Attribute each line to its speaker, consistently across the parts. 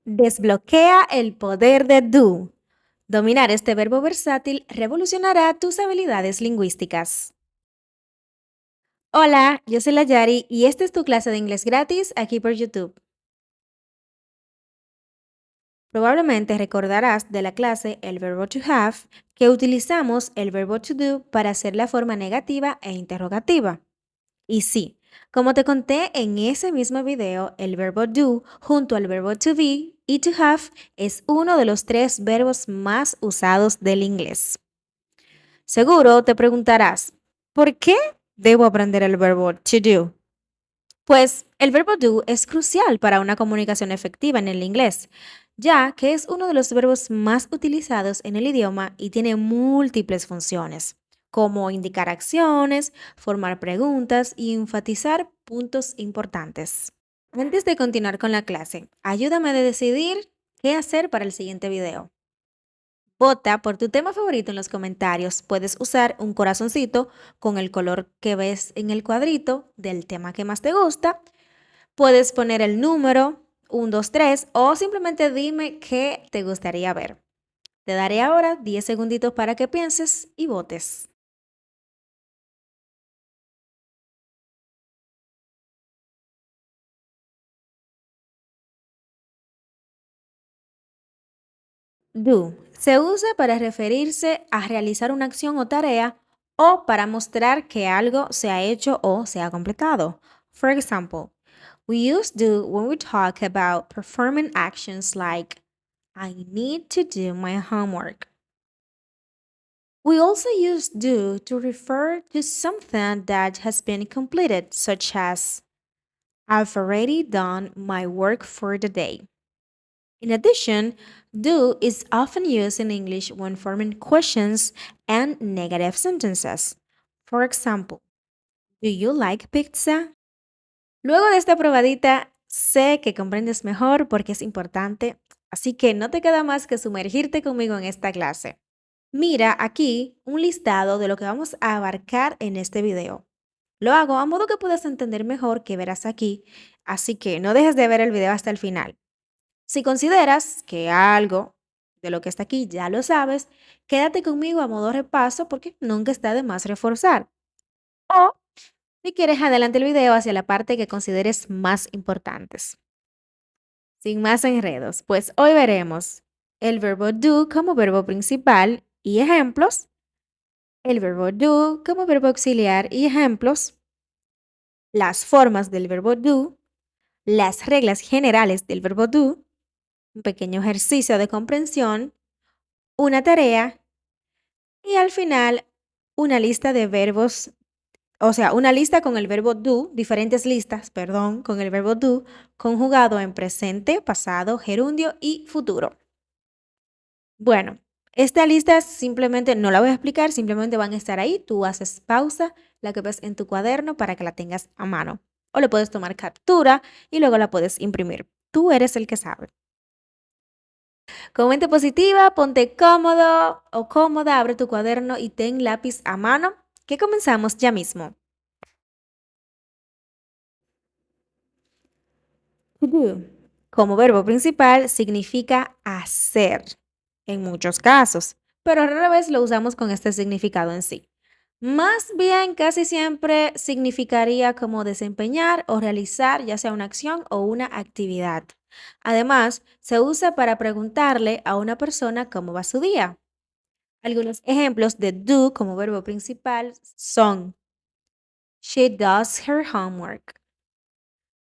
Speaker 1: Desbloquea el poder de do. Dominar este verbo versátil revolucionará tus habilidades lingüísticas. Hola, yo soy la Yari y esta es tu clase de inglés gratis aquí por YouTube. Probablemente recordarás de la clase el verbo to have que utilizamos el verbo to do para hacer la forma negativa e interrogativa. Y sí, como te conté en ese mismo video, el verbo do junto al verbo to be y to have es uno de los tres verbos más usados del inglés. Seguro te preguntarás, ¿por qué debo aprender el verbo to do? Pues el verbo do es crucial para una comunicación efectiva en el inglés, ya que es uno de los verbos más utilizados en el idioma y tiene múltiples funciones, como indicar acciones, formar preguntas y enfatizar puntos importantes. Antes de continuar con la clase, ayúdame a decidir qué hacer para el siguiente video. Vota por tu tema favorito en los comentarios. Puedes usar un corazoncito con el color que ves en el cuadrito del tema que más te gusta. Puedes poner el número 1, 2, 3 o simplemente dime qué te gustaría ver. Te daré ahora 10 segunditos para que pienses y votes. Do se usa para referirse a realizar una acción o tarea o para mostrar que algo se ha hecho o se ha completado. For example, we use do when we talk about performing actions like I need to do my homework. We also use do to refer to something that has been completed, such as I've already done my work for the day. In addition, do is often used in English when forming questions and negative sentences. For example, do you like pizza? Luego de esta probadita, sé que comprendes mejor porque es importante, así que no te queda más que sumergirte conmigo en esta clase. Mira aquí un listado de lo que vamos a abarcar en este video. Lo hago a modo que puedas entender mejor que verás aquí, así que no dejes de ver el video hasta el final. Si consideras que algo de lo que está aquí ya lo sabes, quédate conmigo a modo repaso porque nunca está de más reforzar. O si quieres, adelante el video hacia la parte que consideres más importantes. Sin más enredos, pues hoy veremos el verbo do como verbo principal y ejemplos, el verbo do como verbo auxiliar y ejemplos, las formas del verbo do, las reglas generales del verbo do, un pequeño ejercicio de comprensión, una tarea y al final una lista de verbos, o sea, una lista con el verbo do, diferentes listas, perdón, con el verbo do conjugado en presente, pasado, gerundio y futuro. Bueno, esta lista simplemente no la voy a explicar, simplemente van a estar ahí. Tú haces pausa, la que ves en tu cuaderno para que la tengas a mano. O le puedes tomar captura y luego la puedes imprimir. Tú eres el que sabe. Con mente positiva, ponte cómodo o cómoda, abre tu cuaderno y ten lápiz a mano, que comenzamos ya mismo. To do, como verbo principal, significa hacer en muchos casos, pero rara vez lo usamos con este significado en sí. Más bien, casi siempre significaría como desempeñar o realizar ya sea una acción o una actividad. Además, se usa para preguntarle a una persona cómo va su día. Algunos ejemplos de do como verbo principal son She does her homework.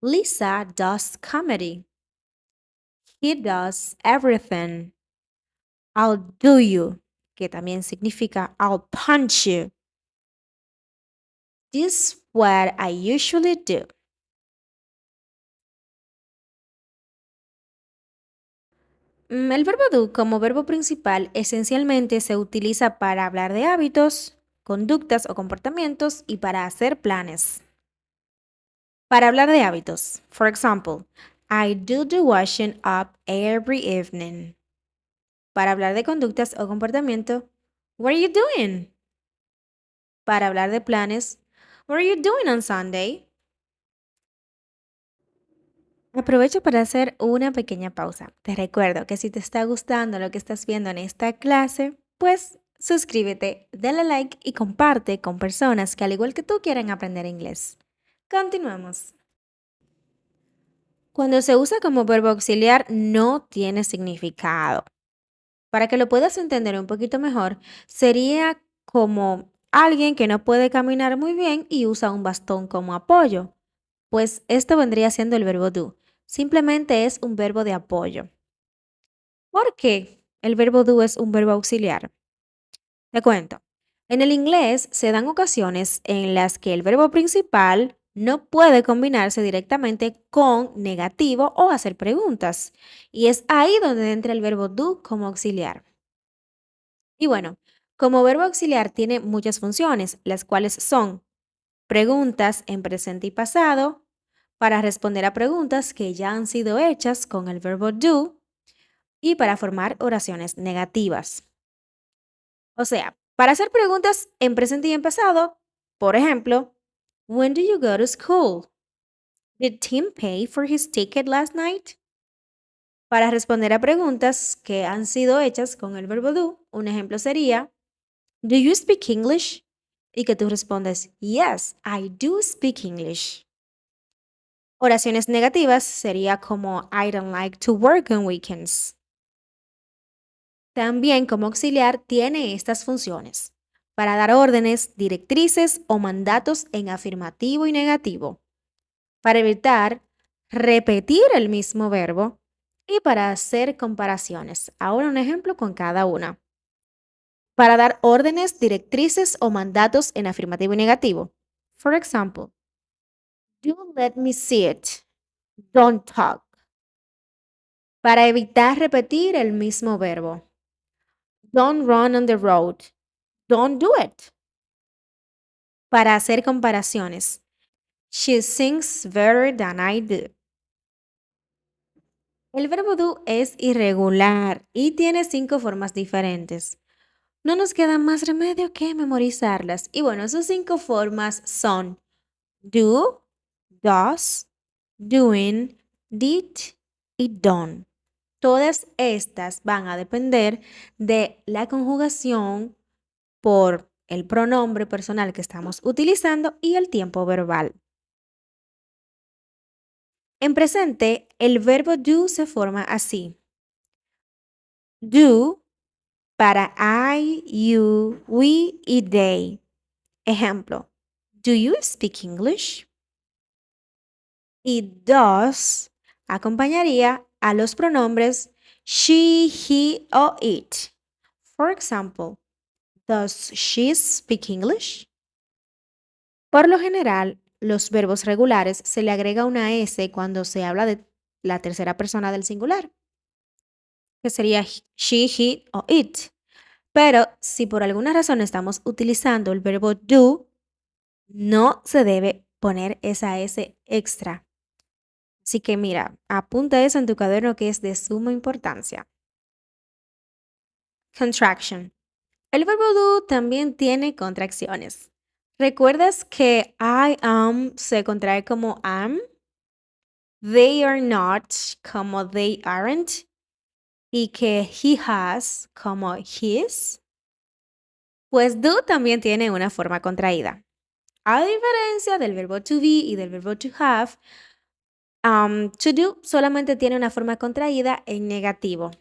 Speaker 1: Lisa does comedy. He does everything. I'll do you, que también significa I'll punch you. This is what I usually do. El verbo do como verbo principal esencialmente se utiliza para hablar de hábitos, conductas o comportamientos y para hacer planes. Para hablar de hábitos, for example, I do the washing up every evening. Para hablar de conductas o comportamiento, what are you doing? Para hablar de planes, what are you doing on Sunday? Aprovecho para hacer una pequeña pausa. Te recuerdo que si te está gustando lo que estás viendo en esta clase, pues suscríbete, dale like y comparte con personas que al igual que tú quieran aprender inglés. Continuamos. Cuando se usa como verbo auxiliar no tiene significado. Para que lo puedas entender un poquito mejor, sería como alguien que no puede caminar muy bien y usa un bastón como apoyo. Pues esto vendría siendo el verbo do. Simplemente es un verbo de apoyo. ¿Por qué el verbo do es un verbo auxiliar? Te cuento. En el inglés se dan ocasiones en las que el verbo principal no puede combinarse directamente con negativo o hacer preguntas. Y es ahí donde entra el verbo do como auxiliar. Y bueno, como verbo auxiliar tiene muchas funciones, las cuales son preguntas en presente y pasado, para responder a preguntas que ya han sido hechas con el verbo do y para formar oraciones negativas. O sea, para hacer preguntas en presente y en pasado, por ejemplo, When do you go to school? Did Tim pay for his ticket last night? Para responder a preguntas que han sido hechas con el verbo do, un ejemplo sería Do you speak English? Y que tú respondes Yes, I do speak English. Oraciones negativas sería como I don't like to work on weekends. También como auxiliar tiene estas funciones para dar órdenes, directrices o mandatos en afirmativo y negativo, para evitar repetir el mismo verbo y para hacer comparaciones. Ahora un ejemplo con cada una. Para dar órdenes, directrices o mandatos en afirmativo y negativo. For example, do let me see it. Don't talk. Para evitar repetir el mismo verbo. Don't run on the road. Don't do it. Para hacer comparaciones. She sings better than I do. El verbo do es irregular y tiene 5 formas diferentes. No nos queda más remedio que memorizarlas. Y bueno, sus 5 formas son do, does, doing, did y done. Todas estas van a depender de la conjugación por el pronombre personal que estamos utilizando y el tiempo verbal. En presente, el verbo do se forma así. Do para I, you, we y they. Ejemplo, do you speak English? Y does acompañaría a los pronombres she, he o it. For example, does she speak English? Por lo general, los verbos regulares se le agrega una S cuando se habla de la tercera persona del singular, que sería she, he o it. Pero si por alguna razón estamos utilizando el verbo do, no se debe poner esa S extra. Así que mira, apunta eso en tu cuaderno que es de suma importancia. Contraction. El verbo do también tiene contracciones. ¿Recuerdas que I am se contrae como am? They are not como they aren't y que he has como his? Pues do también tiene una forma contraída. A diferencia del verbo to be y del verbo to have, to do solamente tiene una forma contraída en negativo.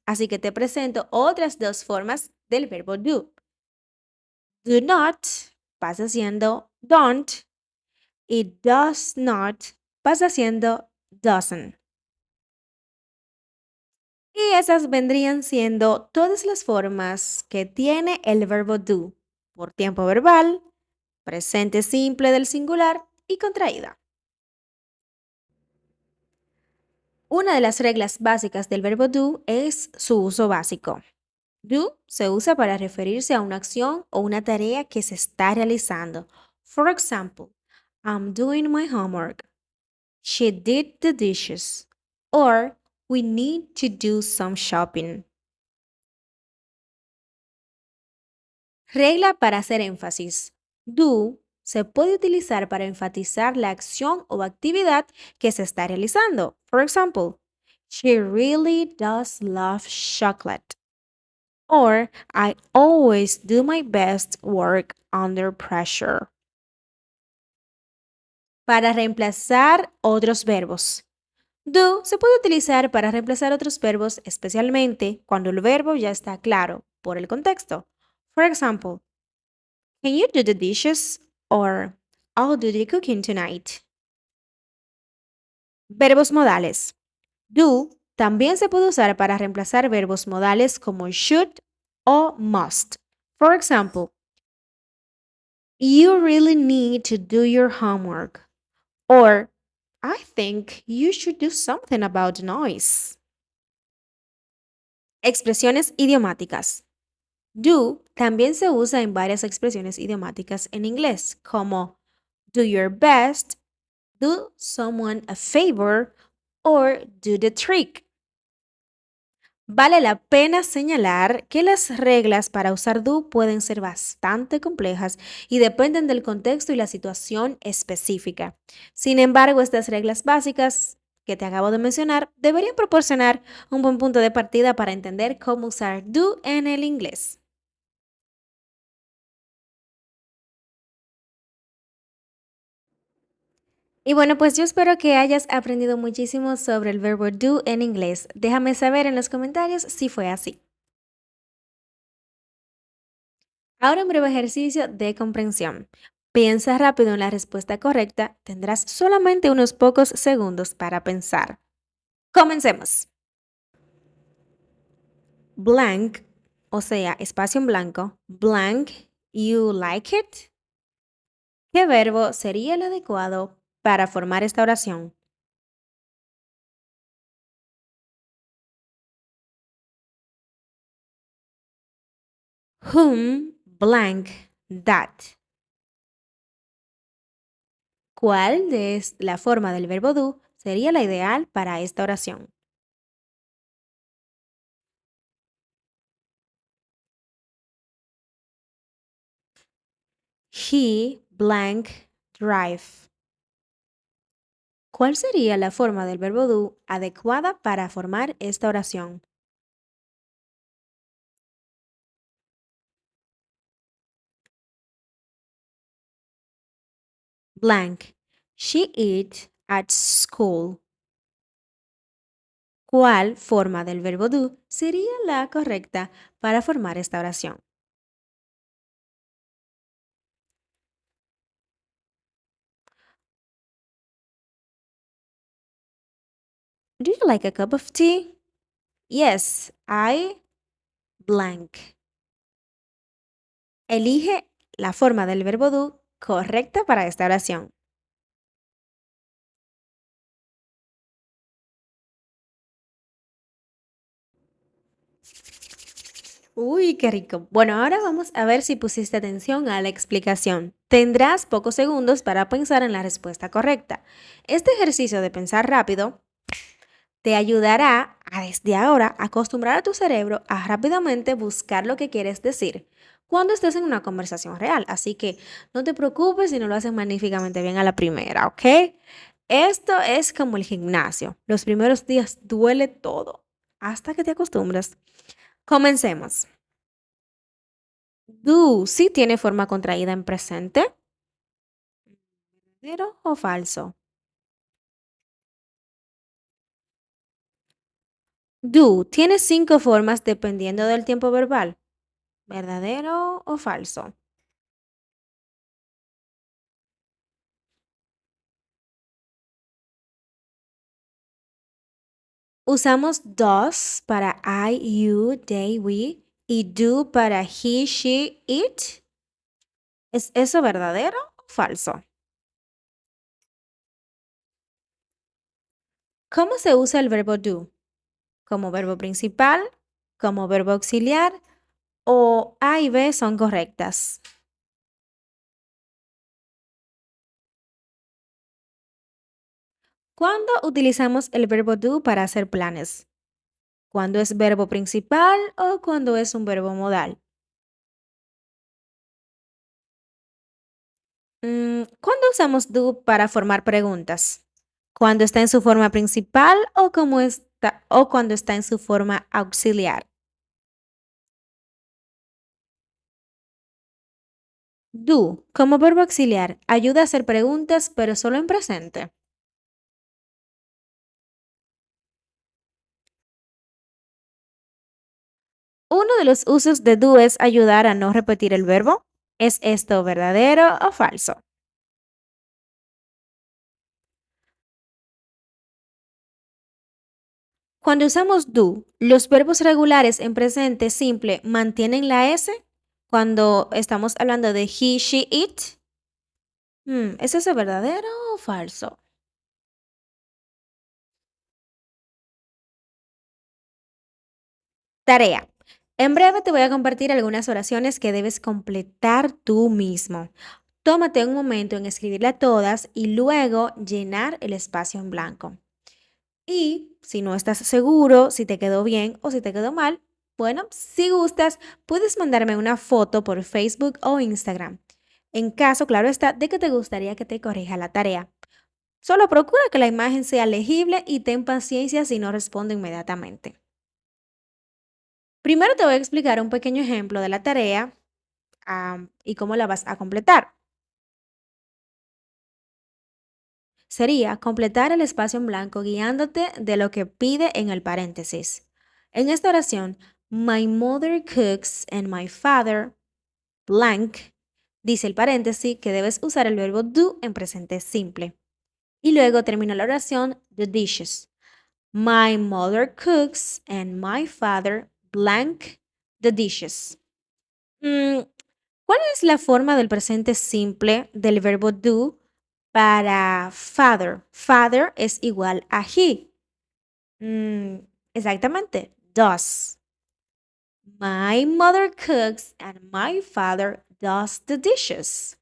Speaker 1: Así que te presento otras 2 formas del verbo do. Do not pasa siendo don't y does not pasa siendo doesn't. Y esas vendrían siendo todas las formas que tiene el verbo do por tiempo verbal, presente simple del singular y contraída. Una de las reglas básicas del verbo do es su uso básico. Do se usa para referirse a una acción o una tarea que se está realizando. For example, I'm doing my homework. She did the dishes. Or we need to do some shopping. Regla para hacer énfasis. Do se puede utilizar para enfatizar la acción o actividad que se está realizando. For example, she really does love chocolate. Or I always do my best work under pressure. Para reemplazar otros verbos. Do se puede utilizar para reemplazar otros verbos, especialmente cuando el verbo ya está claro por el contexto. For example, can you do the dishes? Or I'll do the cooking tonight. Verbos modales. Do también se puede usar para reemplazar verbos modales como should o must. For example, you really need to do your homework. Or I think you should do something about the noise. Expresiones idiomáticas. Do también se usa en varias expresiones idiomáticas en inglés, como do your best, do someone a favor, or do the trick. Vale la pena señalar que las reglas para usar do pueden ser bastante complejas y dependen del contexto y la situación específica. Sin embargo, estas reglas básicas que te acabo de mencionar deberían proporcionar un buen punto de partida para entender cómo usar do en el inglés. Y bueno, pues yo espero que hayas aprendido muchísimo sobre el verbo do en inglés. Déjame saber en los comentarios si fue así. Ahora un breve ejercicio de comprensión. Piensa rápido en la respuesta correcta. Tendrás solamente unos pocos segundos para pensar. Comencemos. Blank, o sea, espacio en blanco. Blank, you like it. ¿Qué verbo sería el adecuado para formar esta oración? Whom, blank, that. ¿Cuál de la forma del verbo do sería la ideal para esta oración? He blank drive. ¿Cuál sería la forma del verbo do adecuada para formar esta oración? Blank. She eat at school. ¿Cuál forma del verbo do sería la correcta para formar esta oración? Do you like a cup of tea? Yes, I blank. Elige la forma del verbo do correcta para esta oración. Uy, qué rico. Bueno, ahora vamos a ver si pusiste atención a la explicación. Tendrás pocos segundos para pensar en la respuesta correcta. Este ejercicio de pensar rápido te ayudará a desde ahora acostumbrar a tu cerebro a rápidamente buscar lo que quieres decir cuando estés en una conversación real. Así que no te preocupes si no lo haces magníficamente bien a la primera, ¿ok? Esto es como el gimnasio. Los primeros días duele todo hasta que te acostumbras. Comencemos. Do sí tiene forma contraída en presente. ¿Verdadero o falso? Do tiene cinco formas dependiendo del tiempo verbal. ¿Verdadero o falso? Usamos does para I, you, they, we y do para he, she, it. ¿Es eso verdadero o falso? ¿Cómo se usa el verbo do? ¿Como verbo principal? ¿Como verbo auxiliar? ¿O A y B son correctas? ¿Cuándo utilizamos el verbo do para hacer planes? ¿Cuándo es verbo principal o cuando es un verbo modal? ¿Cuándo usamos do para formar preguntas? ¿Cuando está en su forma principal o, o cuando está en su forma auxiliar? Do, como verbo auxiliar, ayuda a hacer preguntas, pero solo en presente. Uno de los usos de do es ayudar a no repetir el verbo. ¿Es esto verdadero o falso? Cuando usamos do, los verbos regulares en presente simple mantienen la S cuando estamos hablando de he, she, it. ¿Es eso verdadero o falso? Tarea. En breve te voy a compartir algunas oraciones que debes completar tú mismo. Tómate un momento en escribirlas todas y luego llenar el espacio en blanco. Y si no estás seguro si te quedó bien o si te quedó mal, bueno, si gustas, puedes mandarme una foto por Facebook o Instagram. En caso, claro está, de que te gustaría que te corrija la tarea. Solo procura que la imagen sea legible y ten paciencia si no respondo inmediatamente. Primero te voy a explicar un pequeño ejemplo de la tarea y cómo la vas a completar. Sería completar el espacio en blanco guiándote de lo que pide en el paréntesis. En esta oración, my mother cooks and my father blank, dice el paréntesis que debes usar el verbo do en presente simple. Y luego termina la oración the dishes. My mother cooks and my father blank the dishes. Mm, ¿Cuál es la forma del presente simple del verbo do para father? Father es igual a he. Mm, Exactamente, does. My mother cooks and my father does the dishes.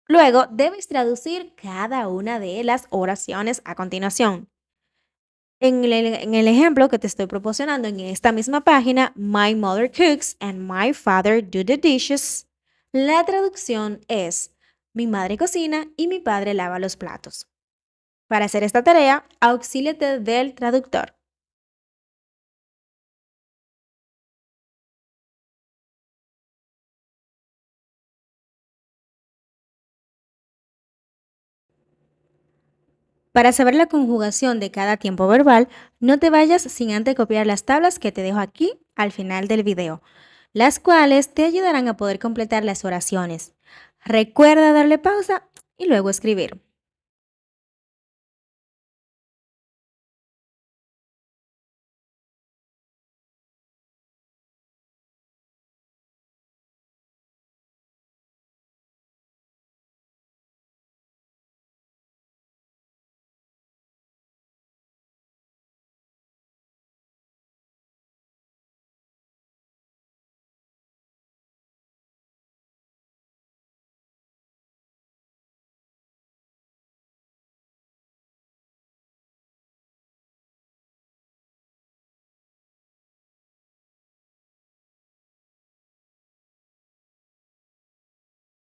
Speaker 1: Luego debes traducir cada una de las oraciones a continuación. En el ejemplo que te estoy proporcionando en esta misma página, My mother cooks and my father do the dishes. La traducción es, mi madre cocina y mi padre lava los platos. Para hacer esta tarea, auxíliate del traductor. Para saber la conjugación de cada tiempo verbal, no te vayas sin antes copiar las tablas que te dejo aquí al final del video, las cuales te ayudarán a poder completar las oraciones. Recuerda darle pausa y luego escribir.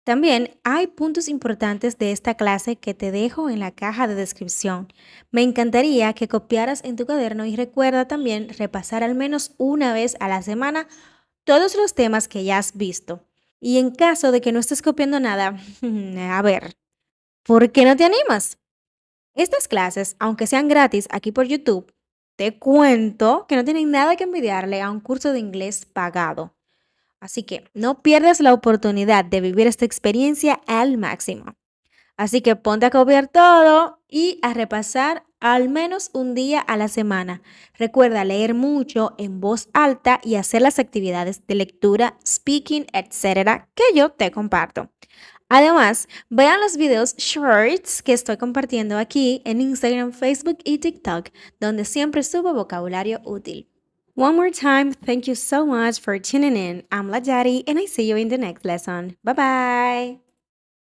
Speaker 1: También hay puntos importantes de esta clase que te dejo en la caja de descripción. Me encantaría que copiaras en tu cuaderno y recuerda también repasar al menos una vez a la semana todos los temas que ya has visto. Y en caso de que no estés copiando nada, a ver, ¿por qué no te animas? Estas clases, aunque sean gratis aquí por YouTube, te cuento que no tienen nada que envidiarle a un curso de inglés pagado. Así que no pierdas la oportunidad de vivir esta experiencia al máximo. Así que ponte a copiar todo y a repasar al menos un día a la semana. Recuerda leer mucho en voz alta y hacer las actividades de lectura, speaking, etcétera, que yo te comparto. Además, vean los videos shorts que estoy compartiendo aquí en Instagram, Facebook y TikTok, donde siempre subo vocabulario útil. One more time, thank you so much for tuning in. I'm Lajari and I see you in the next lesson. Bye bye.